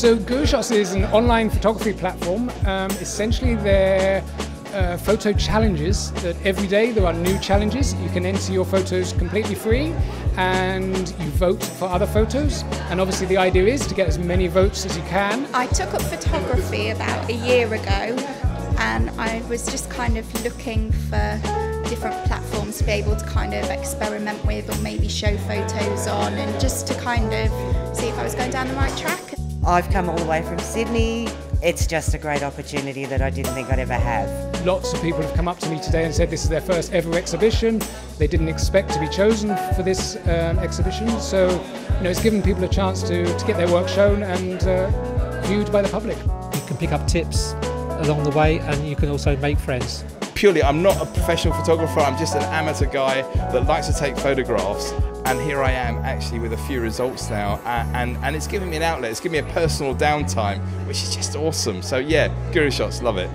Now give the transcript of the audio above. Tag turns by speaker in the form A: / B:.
A: So GuruShots is an online photography platform. Essentially they're photo challenges that every day there are new challenges. You can enter your photos completely free and you vote for other photos, and obviously the idea is to get as many votes as you can.
B: I took up photography about a year ago and I was just kind of looking for different platforms to be able to kind of experiment with or maybe show photos on, and just to kind of see if I was going down the right track.
C: I've come all the way from Sydney. It's just a great opportunity that I didn't think I'd ever have.
A: Lots of people have come up to me today and said this is their first ever exhibition. They didn't expect to be chosen for this exhibition, so it's given people a chance to get their work shown and viewed by the public.
D: You can pick up tips along the way, and you can also make friends.
E: Purely, I'm not a professional photographer, I'm just an amateur guy that likes to take photographs, and here I am actually with a few results now, and it's given me an outlet, it's given me a personal downtime, which is just awesome. So yeah, GuruShots, love it.